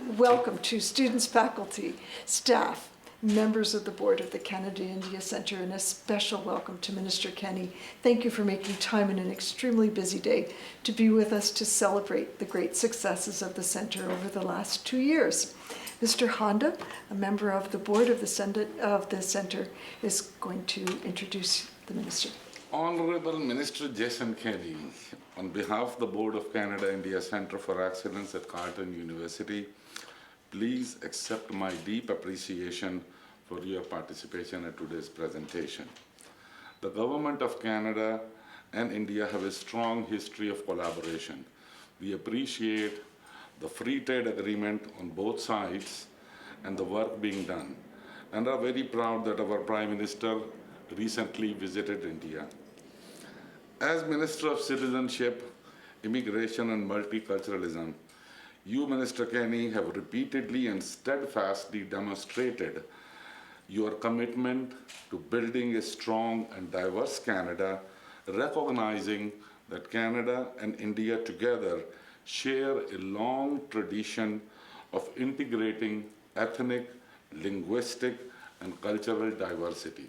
Welcome to students, faculty, staff, members of the board of the Canada-India Centre, and a special welcome to Minister Kenney. Thank you for making time in an extremely busy day to be with us to celebrate the great successes of the Centre over the last 2 years. Mr. Honda, a member of the board of the Centre, is going to introduce the Minister. Honorable Minister Jason Kenney, on behalf of the Board of Canada-India Centre for Excellence at Carleton University, please accept my deep appreciation for your participation at today's presentation. The Government of Canada and India have a strong history of collaboration. We appreciate the free trade agreement on both sides and the work being done, and are very proud that our Prime Minister recently visited India. As Minister of Citizenship, Immigration and Multiculturalism, you, Minister Kenney, have repeatedly and steadfastly demonstrated your commitment to building a strong and diverse Canada, recognizing that Canada and India together share a long tradition of integrating ethnic, linguistic, and cultural diversity.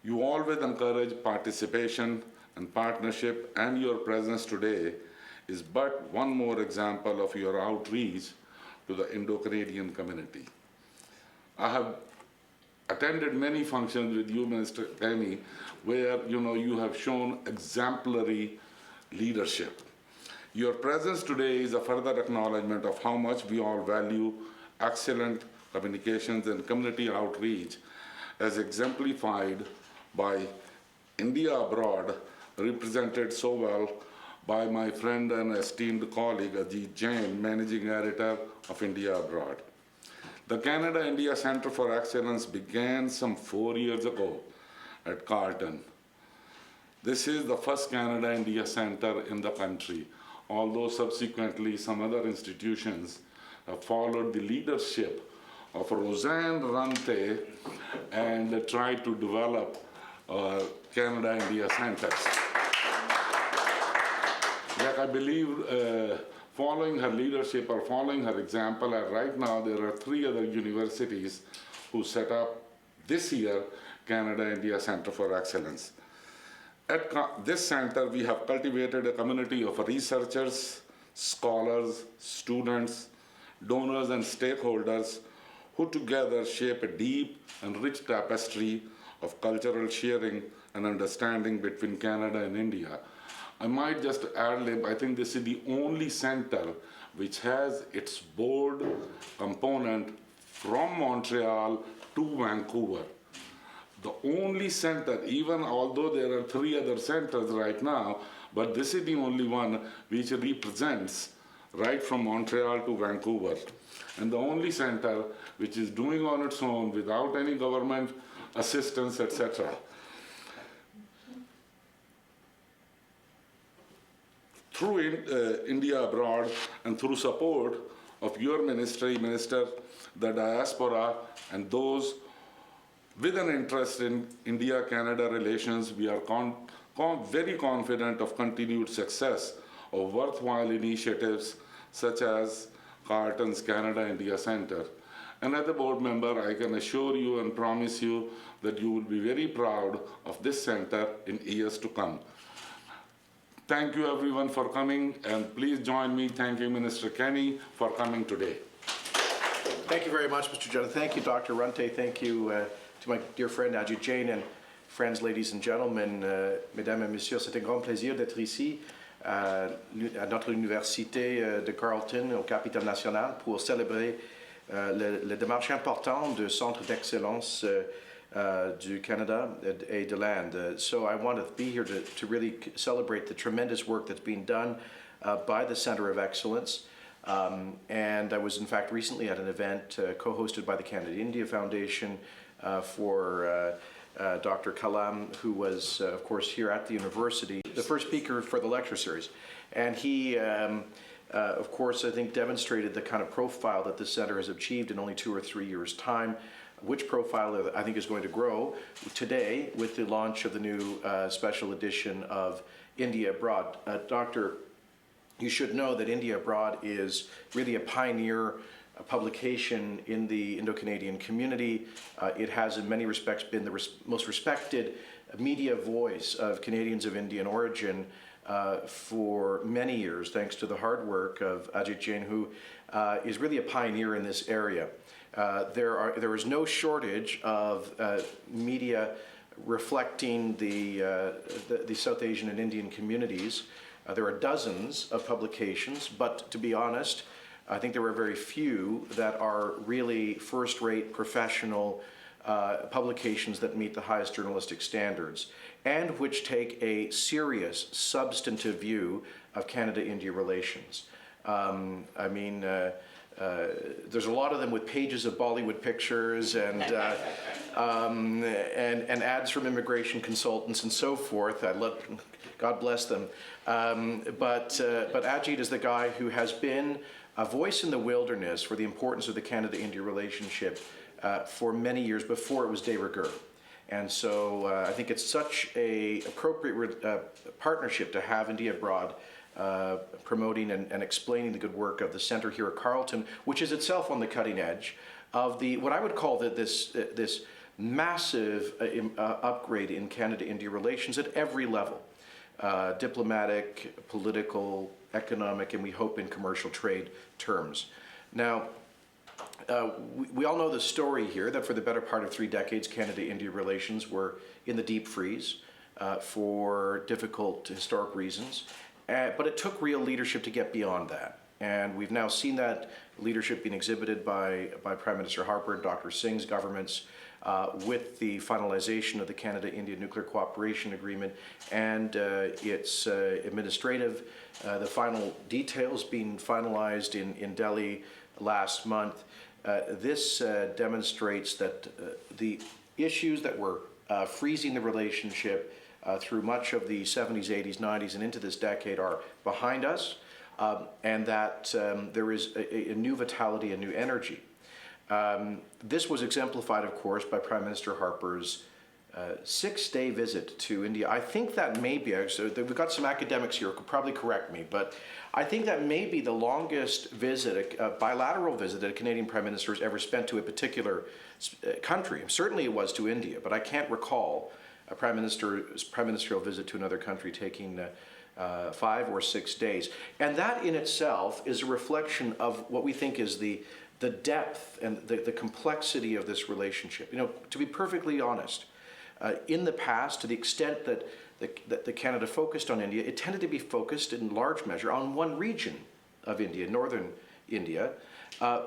You always encourage participation and partnership, and your presence today is but one more example of your outreach to the Indo-Canadian community. I have attended many functions with you, Minister Kenney, where you have shown exemplary leadership. Your presence today is a further acknowledgement of how much we all value excellent communications and community outreach, as exemplified by India Abroad, represented so well by my friend and esteemed colleague Ajit Jain, Managing Editor of India Abroad. The Canada-India Centre for Excellence began some 4 years ago at Carleton. This is the first Canada-India Centre in the country, although subsequently some other institutions have followed the leadership of Roseanne Rante and tried to develop Canada-India centers. Like I believe following her leadership or following her example, right now there are 3 other universities who set up this year Canada-India Centre for Excellence. At this center, we have cultivated a community of researchers, scholars, students, donors, and stakeholders who together shape a deep and rich tapestry of cultural sharing and understanding between Canada and India. I might just ad-lib, I think this is the only center which has its board component from Montreal to Vancouver. The only center, even although there are 3 other centers right now, but this is the only one which represents right from Montreal to Vancouver. And the only center which is doing on its own without any government assistance, etc. Through India Abroad and through support of your ministry, Minister, the diaspora, and those with an interest in India-Canada relations, we are very confident of continued success of worthwhile initiatives such as Carleton's Canada-India Centre. And as a board member, I can assure you and promise you that you will be very proud of this center in years to come. Thank you everyone for coming, and please join me thanking Minister Kenney for coming today. Thank you very much, Mr. Judd. Thank you, Dr. Runte. Thank you to my dear friend Ajit Jain, and friends, ladies and gentlemen, mesdames et messieurs, c'est un grand plaisir d'être ici à notre université de Carleton, au Capitole national, pour célébrer la démarche importante du Centre d'Excellence du Canada et de l'Inde. So I want to be here to really celebrate the tremendous work that's being done by the Centre of Excellence. And I was, in fact, recently at an event co-hosted by the Canada-India Foundation for Dr. Kalam, who was, of course, here at the university, the first speaker for the lecture series. And he, of course, I think demonstrated the kind of profile that the Centre has achieved in only 2 or 3 years' time, which profile I think is going to grow today with the launch of the new special edition of India Abroad. Dr. you should know that India Abroad is really a pioneer publication in the Indo-Canadian community. It has in many respects been the most respected media voice of Canadians of Indian origin for many years, thanks to the hard work of Ajit Jain, who is really a pioneer in this area. There is no shortage of media reflecting the South Asian and Indian communities. There are dozens of publications, but to be honest, I think there are very few that are really first-rate professional publications that meet the highest journalistic standards and which take a serious, substantive view of Canada-India relations. There's a lot of them with pages of Bollywood pictures and ads from immigration consultants and so forth. God bless them. But Ajit is the guy who has been a voice in the wilderness for the importance of the Canada-India relationship for many years before it was de rigueur. And so I think it's such an appropriate partnership to have India Abroad promoting and explaining the good work of the center here at Carleton, which is itself on the cutting edge of what I would call this massive upgrade in Canada-India relations at every level. Diplomatic, political, economic, and we hope in commercial trade terms. Now, we all know the story here that for the better part of 3 decades, Canada-India relations were in the deep freeze for difficult historic reasons. But it took real leadership to get beyond that. And we've now seen that leadership being exhibited by Prime Minister Harper and Dr. Singh's governments with the finalization of the Canada-India Nuclear Cooperation Agreement and its administrative, the final details being finalized in Delhi last month. This demonstrates that the issues that were freezing the relationship through much of the 70s, 80s, 90s, and into this decade are behind us, and that there is a new vitality, a new energy. This was exemplified, of course, by Prime Minister Harper's 6-day visit to India. I think that may be, so we've got some academics here who could probably correct me, but I think that may be the longest visit, a bilateral visit that a Canadian Prime Minister has ever spent to a particular country. Certainly it was to India, but I can't recall a Prime Ministerial visit to another country taking 5 or 6 days. And that in itself is a reflection of what we think is the depth and the complexity of this relationship. You know, to be perfectly honest, in the past, to the extent that Canada focused on India, it tended to be focused in large measure on one region of India, northern India,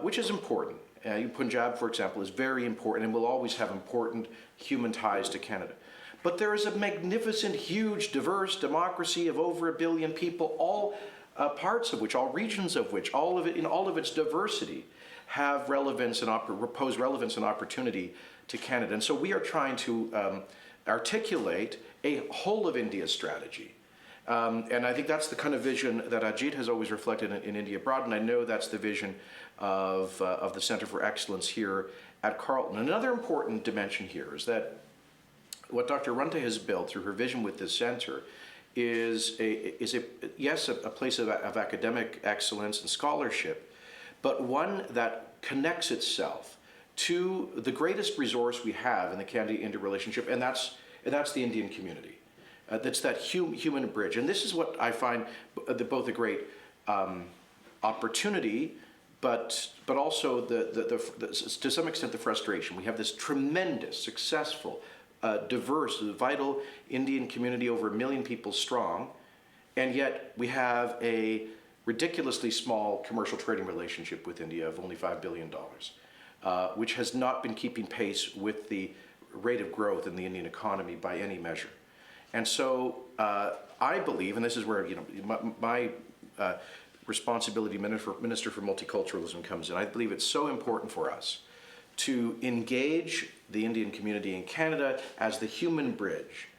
which is important. Punjab, for example, is very important and will always have important human ties to Canada. But there is a magnificent, huge, diverse democracy of over 1 billion people, all parts of which, all regions of which, all of it in all of its diversity, have relevance and pose relevance and opportunity to Canada. And so we are trying to articulate a whole of India strategy. And I think that's the kind of vision that Ajit has always reflected in India Abroad, and I know that's the vision of the Center for Excellence here at Carleton. Another important dimension here is that what Dr. Runte has built through her vision with this center is a place of academic excellence and scholarship, but one that connects itself to the greatest resource we have in the Canada-India relationship, and that's the Indian community. That's that human bridge. And this is what I find both a great opportunity, but also to some extent the frustration. We have this tremendous, successful, diverse, vital Indian community, over 1 million people strong, and yet we have a ridiculously small commercial trading relationship with India of only $5 billion, which has not been keeping pace with the rate of growth in the Indian economy by any measure. And so I believe, and this is where my responsibility Minister for Multiculturalism comes in, I believe it's so important for us to engage the Indian community in Canada as the human bridge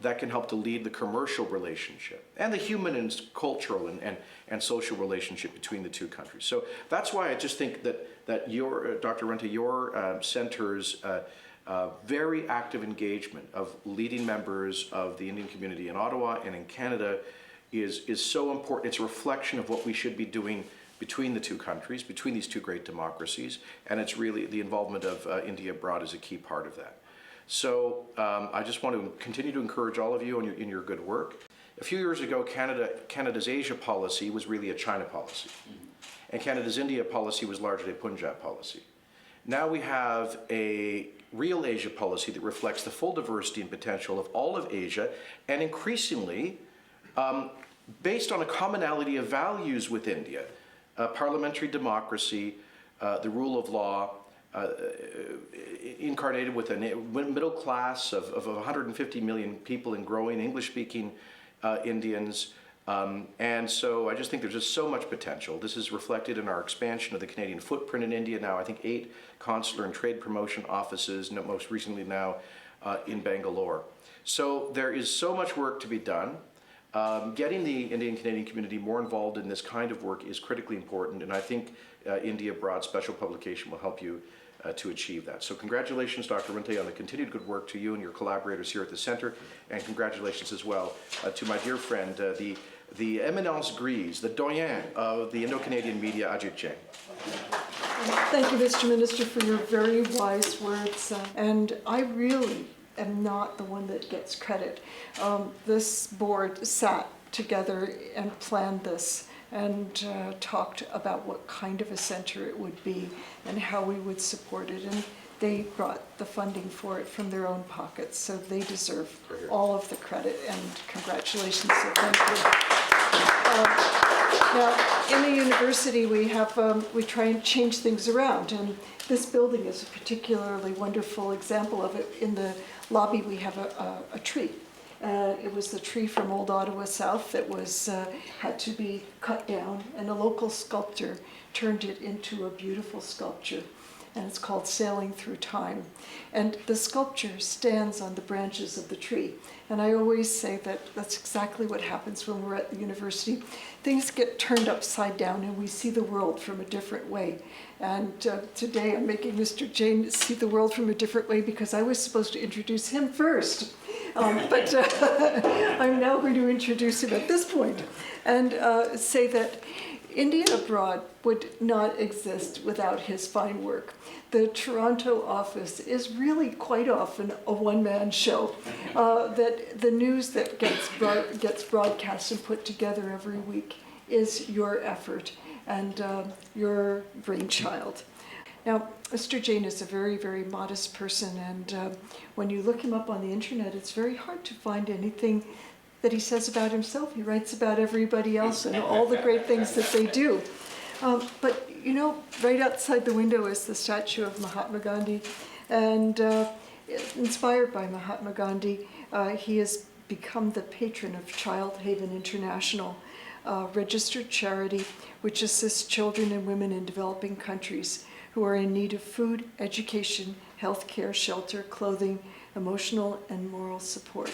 that can help to lead the commercial relationship and the human and cultural and social relationship between the two countries. So that's why I just think that your, Dr. Runte, your center's very active engagement of leading members of the Indian community in Ottawa and in Canada is so important. It's a reflection of what we should be doing between the two countries, between these two great democracies, and it's really the involvement of India abroad is a key part of that. So I just want to continue to encourage all of you in your good work. A few years ago, Canada's Asia policy was really a China policy, and Canada's India policy was largely a Punjab policy. Now we have a real Asia policy that reflects the full diversity and potential of all of Asia, and increasingly based on a commonality of values with India, parliamentary democracy, the rule of law, incarnated with a middle class of 150 million people and growing, English-speaking Indians. And so I just think there's just so much potential. This is reflected in our expansion of the Canadian footprint in India. Now I think 8 consular and trade promotion offices, most recently now in Bangalore. So there is so much work to be done. Getting the Indian Canadian community more involved in this kind of work is critically important, and I think India Abroad special publication will help you to achieve that. So congratulations, Dr. Rante, on the continued good work to you and your collaborators here at the Centre, and congratulations as well to my dear friend, the éminence grise, the doyen of the Indo-Canadian media, Ajit Jain. Thank you, Mr. Minister, for your very wise words. And I really am not the one that gets credit. This board sat together and planned this and talked about what kind of a center it would be and how we would support it. And they brought the funding for it from their own pockets, so they deserve all of the credit, and congratulations, so thank you. Now, in the university, we try and change things around, and this building is a particularly wonderful example of it. In the lobby, we have a tree. It was the tree from Old Ottawa South that had to be cut down, and a local sculptor turned it into a beautiful sculpture, and it's called Sailing Through Time. And the sculpture stands on the branches of the tree. And I always say that that's exactly what happens when we're at the university. Things get turned upside down and we see the world from a different way. And today I'm making Mr. Jain see the world from a different way because I was supposed to introduce him first. But I'm now going to introduce him at this point and say that India Abroad would not exist without his fine work. The Toronto office is really quite often a one-man show. That the news that gets broadcast and put together every week is your effort and your brainchild. Now, Mr. Jain is a very, very modest person, and when you look him up on the internet, it's very hard to find anything that he says about himself. He writes about everybody else and all the great things that they do. But you know, right outside the window is the statue of Mahatma Gandhi, and inspired by Mahatma Gandhi, he has become the patron of Child Haven International, a registered charity which assists children and women in developing countries who are in need of food, education, health care, shelter, clothing, emotional and moral support.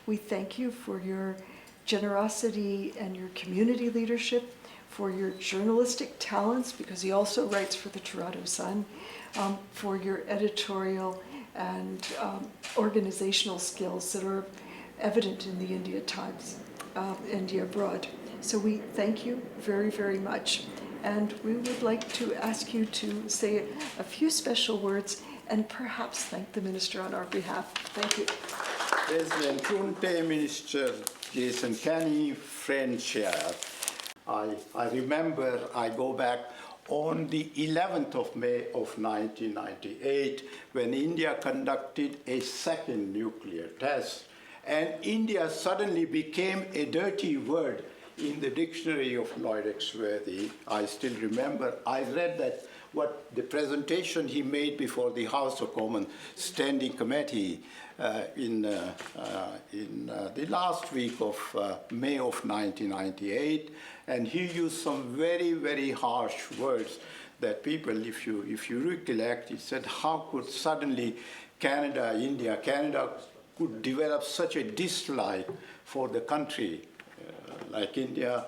We thank you for your generosity and your community leadership, for your journalistic talents, because he also writes for the Toronto Sun, for your editorial and organizational skills that are evident in the India Times, India Abroad. So we thank you very, very much. And we would like to ask you to say a few special words and perhaps thank the Minister on our behalf. Thank you. President Kunte, Minister Jason Kenney, friend chair. I remember I go back on the 11th of May of 1998 when India conducted a second nuclear test, and India suddenly became a dirty word in the dictionary of Lloyd Exworthy. I still remember, I read that what the presentation he made before the House of Commons Standing Committee in the last week of May of 1998, and he used some very, very harsh words that people, if you recollect, he said, how could suddenly Canada could develop such a dislike for the country like India,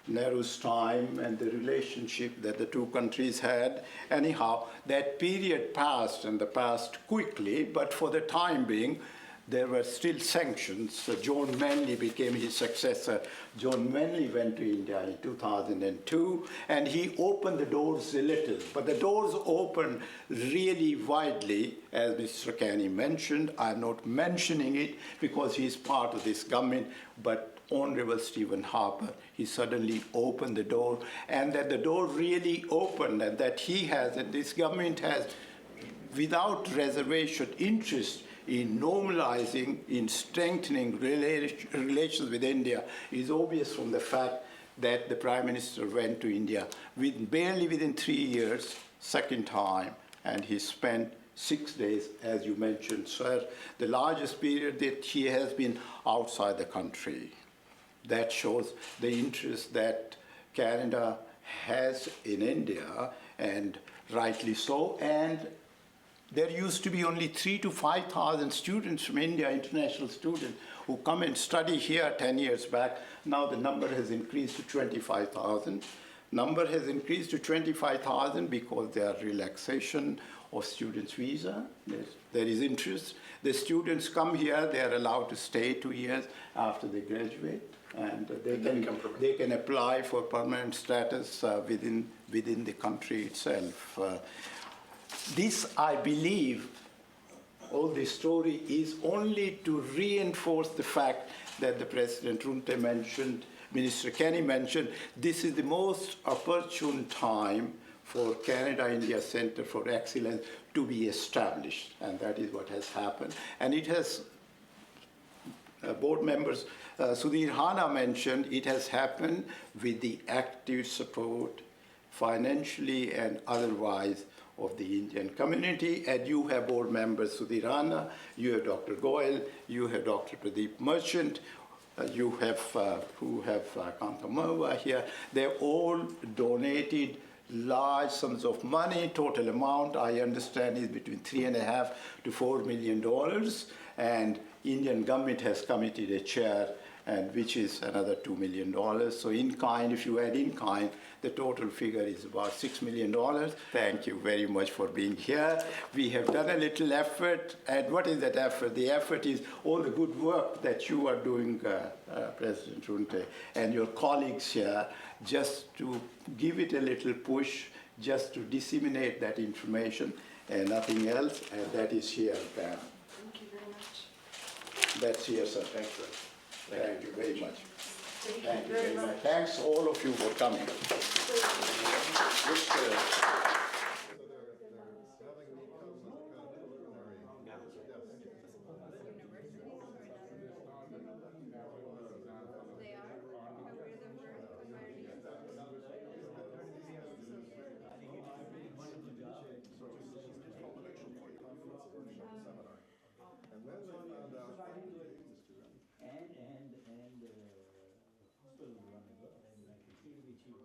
Nehru's time and the relationship that the two countries had. Anyhow, that period passed and passed quickly, but for the time being, there were still sanctions. So John Manley became his successor. John Manley went to India in 2002, and he opened the doors a little. But the doors opened really widely, as Mr. Kenney mentioned. I'm not mentioning it because he's part of this government, but Honorable Stephen Harper, he suddenly opened the door, and that the door really opened, and that he has, and this government has, without reservation, interest in normalizing, in strengthening relations with India is obvious from the fact that the Prime Minister went to India barely within 3 years, second time, and he spent 6 days, as you mentioned, sir, the largest period that he has been outside the country. That shows the interest that Canada has in India, and rightly so. And there used to be only 3,000 to 5,000 students from India, international students, who come and study here 10 years back. Now the number has increased to 25,000. Number has increased to 25,000 because there are relaxation of students' visa. There is interest. The students come here, they are allowed to stay 2 years after they graduate, and they can apply for permanent status within the country itself. This, I believe, all this story is only to reinforce the fact that the President Runte mentioned, Minister Kenney mentioned, this is the most opportune time for Canada-India Center for Excellence to be established, and that is what has happened. And it has, board members Sudhir Hana mentioned, it has happened with the active support, financially and otherwise, of the Indian community. And you have board members Sudhir Hana, you have Dr. Goyal, you have Dr. Pradeep Merchant, you have who have Kanta Marwa here. They all donated large sums of money. Total amount, I understand, is between $3.5 to $4 million, and Indian government has committed a chair, and which is another $2 million. So in kind, if you add in kind, the total figure is about $6 million. Thank you very much for being here. We have done a little effort, and what is that effort? The effort is all the good work that you are doing, President Runte, and your colleagues here, just to give it a little push, just to disseminate that information, and nothing else, and that is here, Pam. Thank you very much. That's here, sir. Thank you. Thank you very much. Thank you very much. Thanks all of you for coming. And hospital run as well, and I can see which you